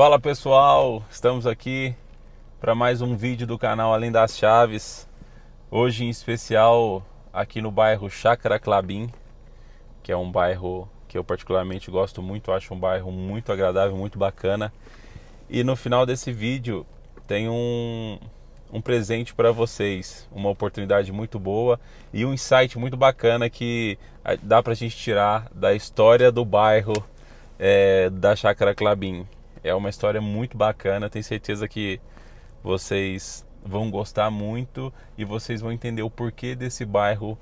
Fala pessoal, estamos aqui para mais um vídeo do canal Além das Chaves. Hoje em especial aqui no bairro Chácara Klabin, que é um bairro que eu particularmente gosto muito, acho um bairro muito agradável, muito bacana. E no final desse vídeo tem um presente para vocês, uma oportunidade muito boa e um insight muito bacana que dá para a gente tirar da história do bairro da Chácara Klabin. É uma história muito bacana, tenho certeza que vocês vão gostar muito e vocês vão entender o porquê desse bairro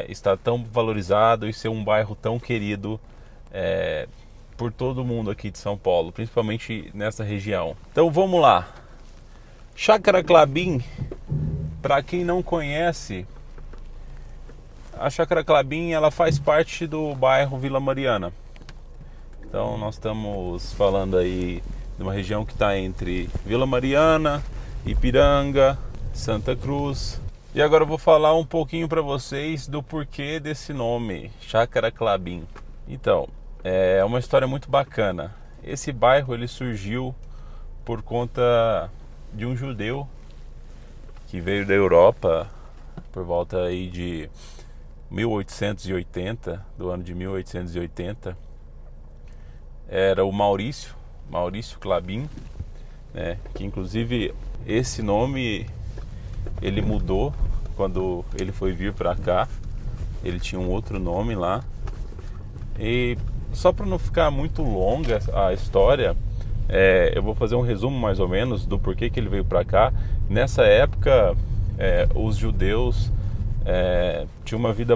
estar tão valorizado e ser um bairro tão querido por todo mundo aqui de São Paulo, principalmente nessa região. Então vamos lá. Chácara Klabin, para quem não conhece, a Chácara Klabin ela faz parte do bairro Vila Mariana. Então nós estamos falando aí de uma região que está entre Vila Mariana, Ipiranga, Santa Cruz. E agora eu vou falar um pouquinho para vocês do porquê desse nome, Chácara Klabin. Então, é uma história muito bacana. Esse bairro ele surgiu por conta de um judeu que veio da Europa por volta aí de 1880, do ano de 1880. Era o Maurício Klabin, né? Que inclusive esse nome ele mudou quando ele foi vir para cá. Ele tinha um outro nome lá. E só para não ficar muito longa a história, eu vou fazer um resumo mais ou menos do porquê que ele veio para cá. Nessa época, os judeus tinham uma vida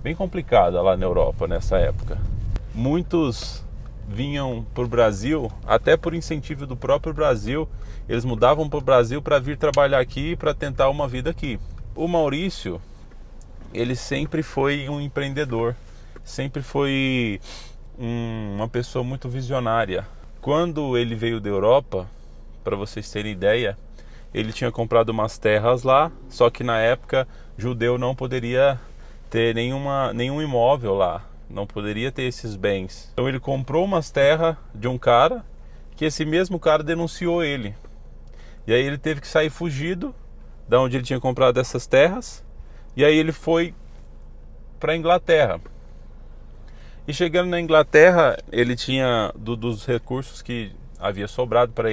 bem complicada lá na Europa nessa época. Muitos vinham para o Brasil, até por incentivo do próprio Brasil, eles mudavam para o Brasil para vir trabalhar aqui, para tentar uma vida aqui. O Maurício, ele sempre foi um empreendedor, sempre foi uma pessoa muito visionária. Quando ele veio da Europa, para vocês terem ideia, ele tinha comprado umas terras lá, só que na época judeu não poderia ter nenhum imóvel lá, não poderia ter esses bens. Então ele comprou umas terras de um cara, que esse mesmo cara denunciou ele. E aí ele teve que sair fugido da onde ele tinha comprado essas terras, e aí ele foi para a Inglaterra. E chegando na Inglaterra, ele tinha dos recursos que havia sobrado para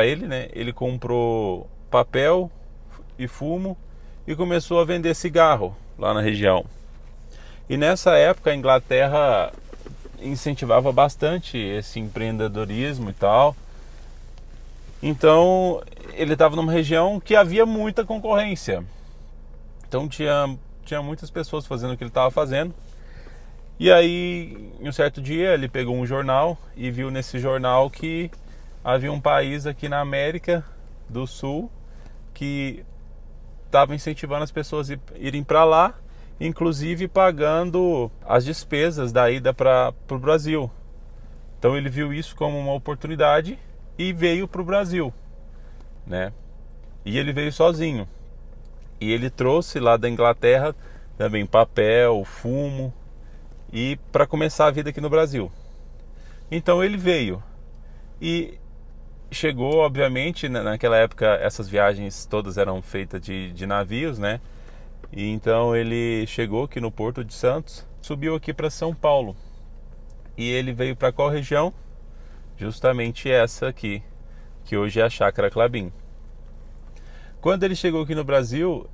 ele, né? Ele comprou papel e fumo e começou a vender cigarro lá na região. E nessa época a Inglaterra incentivava bastante esse empreendedorismo e tal. Então ele estava numa região que havia muita concorrência. Então tinha muitas pessoas fazendo o que ele estava fazendo. E aí, em um certo dia, ele pegou um jornal e viu nesse jornal que havia um país aqui na América do Sul que estava incentivando as pessoas a irem para lá, inclusive pagando as despesas da ida para o Brasil. Então ele viu isso como uma oportunidade e veio para o Brasil, né? E ele veio sozinho. E ele trouxe lá da Inglaterra também papel, fumo, e para começar a vida aqui no Brasil. Então ele veio e chegou, obviamente, naquela época essas viagens todas eram feitas de navios, né? E então ele chegou aqui no Porto de Santos, subiu aqui para São Paulo. E ele veio para qual região? Justamente essa aqui, que hoje é a Chácara Klabin. Quando ele chegou aqui no Brasil,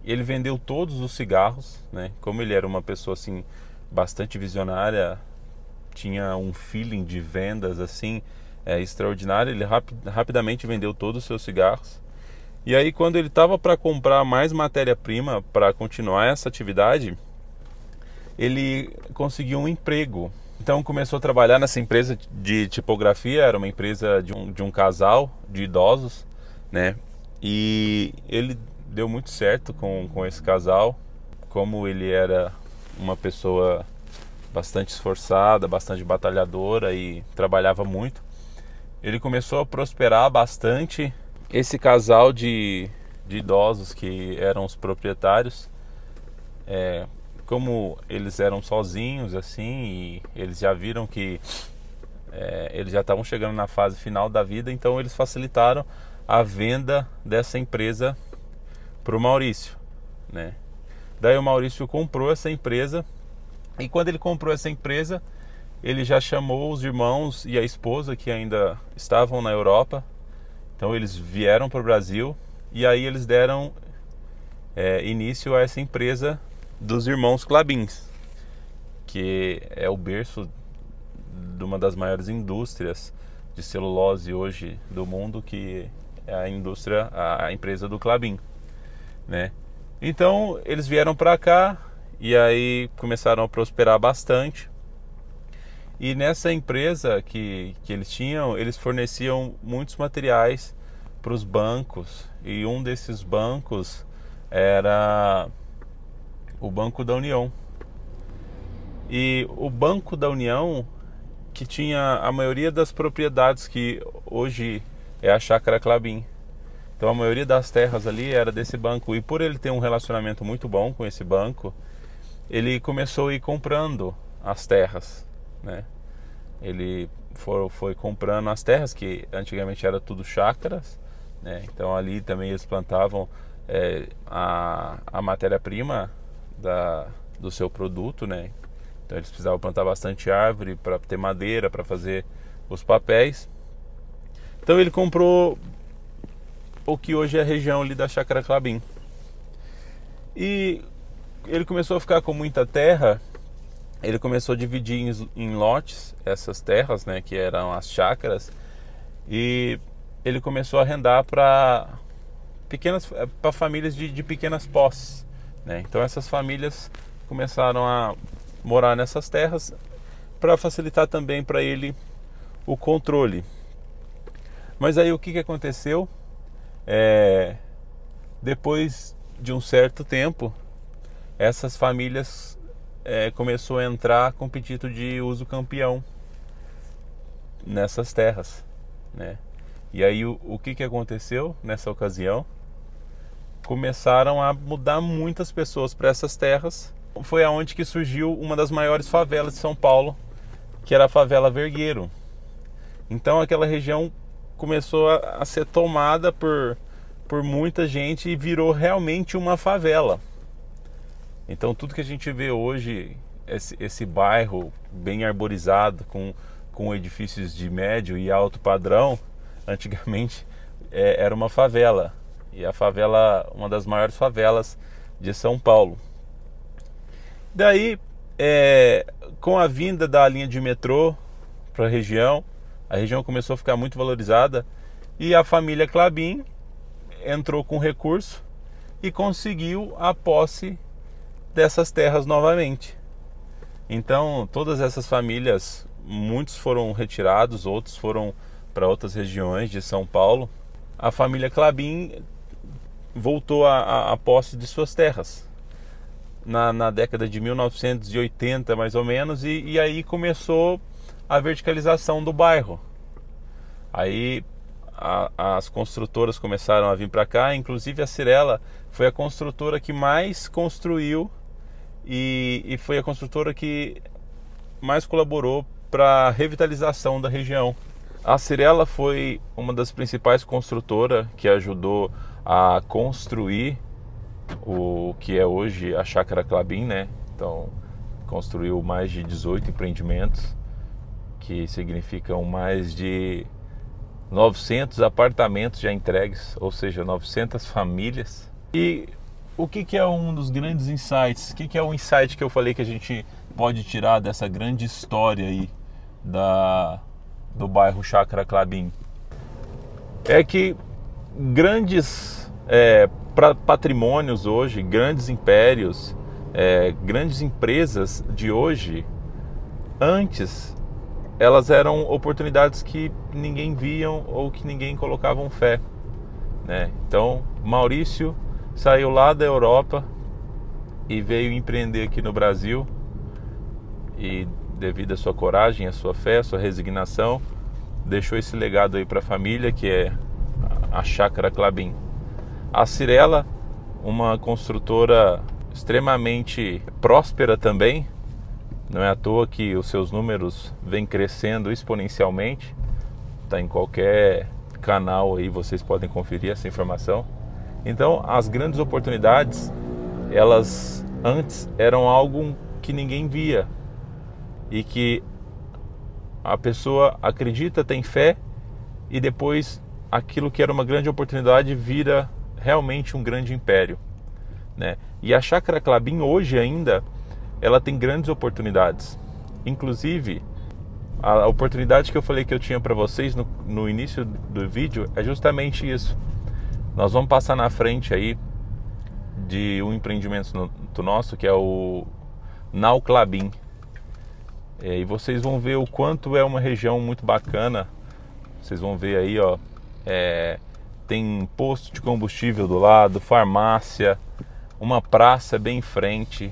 ele vendeu todos os cigarros, né? Como ele era uma pessoa assim bastante visionária, tinha um feeling de vendas assim extraordinário, ele rapidamente vendeu todos os seus cigarros. E aí quando ele estava para comprar mais matéria-prima para continuar essa atividade, ele conseguiu um emprego. Então começou a trabalhar nessa empresa de tipografia, era uma empresa de um casal de idosos, né? E ele deu muito certo com esse casal. Como ele era uma pessoa bastante esforçada, bastante batalhadora e trabalhava muito, ele começou a prosperar bastante. Esse casal de idosos que eram os proprietários como eles eram sozinhos assim, e eles já viram que eles já estavam chegando na fase final da vida, então eles facilitaram a venda dessa empresa para o Maurício, né? Daí o Maurício comprou essa empresa, e quando ele comprou essa empresa, ele já chamou os irmãos e a esposa que ainda estavam na Europa. Então eles vieram para o Brasil, e aí eles deram início a essa empresa dos irmãos Klabins, que é o berço de uma das maiores indústrias de celulose hoje do mundo, que é a empresa do Klabin, né? Então eles vieram para cá e aí começaram a prosperar bastante. E nessa empresa que eles tinham, eles forneciam muitos materiais para os bancos, e um desses bancos era o Banco da União. E o Banco da União, que tinha a maioria das propriedades que hoje é a Chácara Klabin. Então a maioria das terras ali era desse banco, e por ele ter um relacionamento muito bom com esse banco, ele começou a ir comprando as terras, né? Ele foi comprando as terras, que antigamente era tudo chácaras, né? Então ali também eles plantavam a matéria-prima do seu produto, né? Então eles precisavam plantar bastante árvore para ter madeira, para fazer os papéis. Então ele comprou o que hoje é a região ali da Chácara Klabin. E ele começou a ficar com muita terra. Ele começou a dividir em lotes essas terras, né, que eram as chácaras, e ele começou a arrendar para famílias de pequenas posses, né? Então essas famílias começaram a morar nessas terras para facilitar também para ele o controle. Mas aí o que aconteceu? Depois de um certo tempo, essas famílias começou a entrar com pedido de uso campeão nessas terras, né? E aí o que aconteceu nessa ocasião? Começaram a mudar muitas pessoas para essas terras. Foi aonde que surgiu uma das maiores favelas de São Paulo, que era a favela Vergueiro. Então aquela região começou a ser tomada por muita gente e virou realmente uma favela. Então tudo que a gente vê hoje, esse bairro bem arborizado, com edifícios de médio e alto padrão, antigamente era uma favela. E a favela, uma das maiores favelas de São Paulo. Daí, com a vinda da linha de metrô para a região começou a ficar muito valorizada, e a família Klabin entrou com recurso e conseguiu a posse dessas terras novamente. Então todas essas famílias, muitos foram retirados, outros foram para outras regiões de São Paulo. A família Klabin voltou à posse de suas terras na década de 1980 mais ou menos, e aí começou a verticalização do bairro. Aí as construtoras começaram a vir para cá, inclusive a Cyrela foi a construtora que mais construiu e foi a construtora que mais colaborou para a revitalização da região. A Cyrela foi uma das principais construtoras que ajudou a construir o que é hoje a Chácara Klabin, né? Então construiu mais de 18 empreendimentos, que significam mais de 900 apartamentos já entregues, ou seja, 900 famílias. E o que é um dos grandes insights? O que é o insight que eu falei que a gente pode tirar dessa grande história aí do bairro Chácara Klabin? É que grandes patrimônios hoje, grandes impérios, grandes empresas de hoje, antes elas eram oportunidades que ninguém viam ou que ninguém colocavam fé, né? Então Maurício saiu lá da Europa e veio empreender aqui no Brasil, e devido à sua coragem, à sua fé, à sua resignação, deixou esse legado aí para a família, que é a Chácara Klabin. A Cyrela, uma construtora extremamente próspera também. Não é à toa que os seus números vêm crescendo exponencialmente. Está em qualquer canal aí, vocês podem conferir essa informação. Então, as grandes oportunidades, elas antes eram algo que ninguém via e que a pessoa acredita, tem fé, e depois aquilo que era uma grande oportunidade vira realmente um grande império, né? E a Chácara Klabin hoje ainda, ela tem grandes oportunidades. Inclusive, a oportunidade que eu falei que eu tinha para vocês no início do vídeo é justamente isso. Nós vamos passar na frente aí de um empreendimento nosso, que é o Nau Klabin. E vocês vão ver o quanto é uma região muito bacana. Vocês vão ver aí, ó, tem posto de combustível do lado, farmácia, uma praça bem em frente,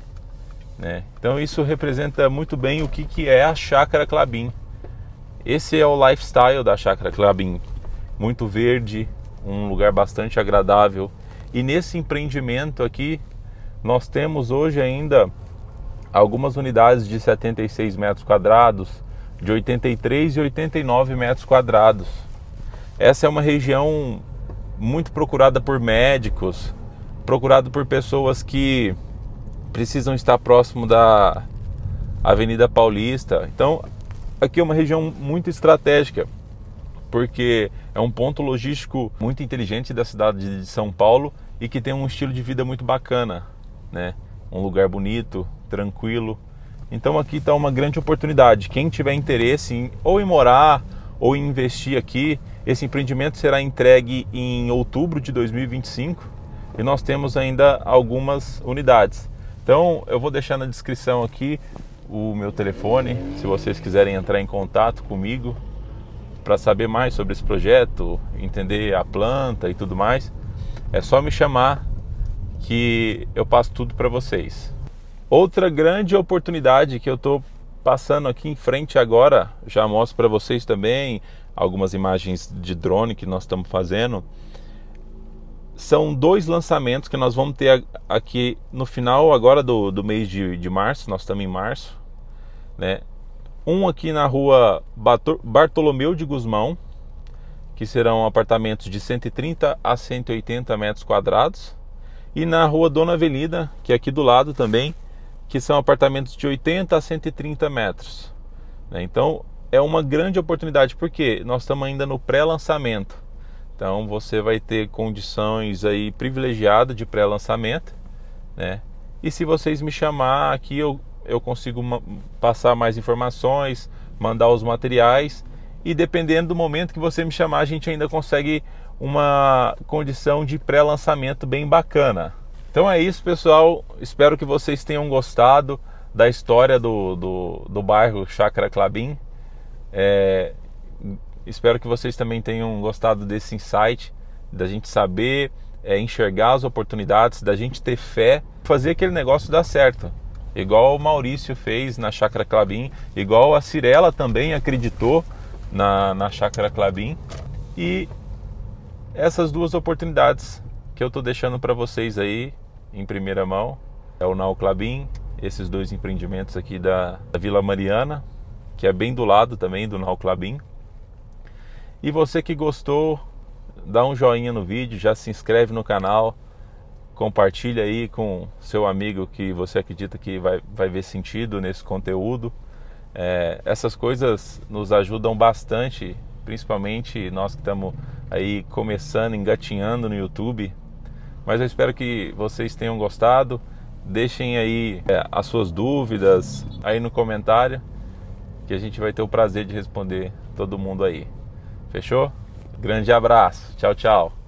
né? Então isso representa muito bem o que é a Chácara Klabin. Esse é o lifestyle da Chácara Klabin. Muito verde, um lugar bastante agradável. E nesse empreendimento aqui, nós temos hoje ainda algumas unidades de 76 metros quadrados, de 83 e 89 metros quadrados. Essa é uma região muito procurada por médicos, procurada por pessoas que precisam estar próximo da Avenida Paulista. Então, aqui é uma região muito estratégica, porque é um ponto logístico muito inteligente da cidade de São Paulo e que tem um estilo de vida muito bacana, né? Um lugar bonito, tranquilo. Então aqui está uma grande oportunidade. Quem tiver interesse em morar ou em investir aqui, esse empreendimento será entregue em outubro de 2025 e nós temos ainda algumas unidades. Então eu vou deixar na descrição aqui o meu telefone, se vocês quiserem entrar em contato comigo para saber mais sobre esse projeto, entender a planta e tudo mais, é só me chamar que eu passo tudo para vocês. Outra grande oportunidade que eu estou passando aqui em frente agora, já mostro para vocês também algumas imagens de drone que nós estamos fazendo. São 2 lançamentos que nós vamos ter aqui no final agora do mês de março. Nós estamos em março, né? Um aqui na rua Bartolomeu de Gusmão, que serão apartamentos de 130 a 180 metros quadrados. E na rua Dona Avenida, que é aqui do lado também, que são apartamentos de 80 a 130 metros. Então é uma grande oportunidade, porque nós estamos ainda no pré-lançamento. Então você vai ter condições aí privilegiadas de pré-lançamento, né? E se vocês me chamar aqui, eu consigo passar mais informações, mandar os materiais, e dependendo do momento que você me chamar, a gente ainda consegue uma condição de pré-lançamento bem bacana. Então é isso, pessoal. Espero que vocês tenham gostado da história do bairro Chácara Klabin. Espero que vocês também tenham gostado desse insight, da gente saber enxergar as oportunidades, da gente ter fé, fazer aquele negócio dar certo. Igual o Maurício fez na Chácara Klabin, igual a Cirela também acreditou na Chácara Klabin. E essas 2 oportunidades que eu estou deixando para vocês aí em primeira mão é o Nau Klabin, esses 2 empreendimentos aqui da Vila Mariana, que é bem do lado também do Nau Klabin. E você que gostou, dá um joinha no vídeo, já se inscreve no canal, compartilha aí com seu amigo que você acredita que vai ver sentido nesse conteúdo. Essas coisas nos ajudam bastante, principalmente nós que estamos aí começando, engatinhando no YouTube. Mas eu espero que vocês tenham gostado. Deixem aí as suas dúvidas aí no comentário, que a gente vai ter o prazer de responder todo mundo aí. Fechou? Grande abraço. Tchau, tchau.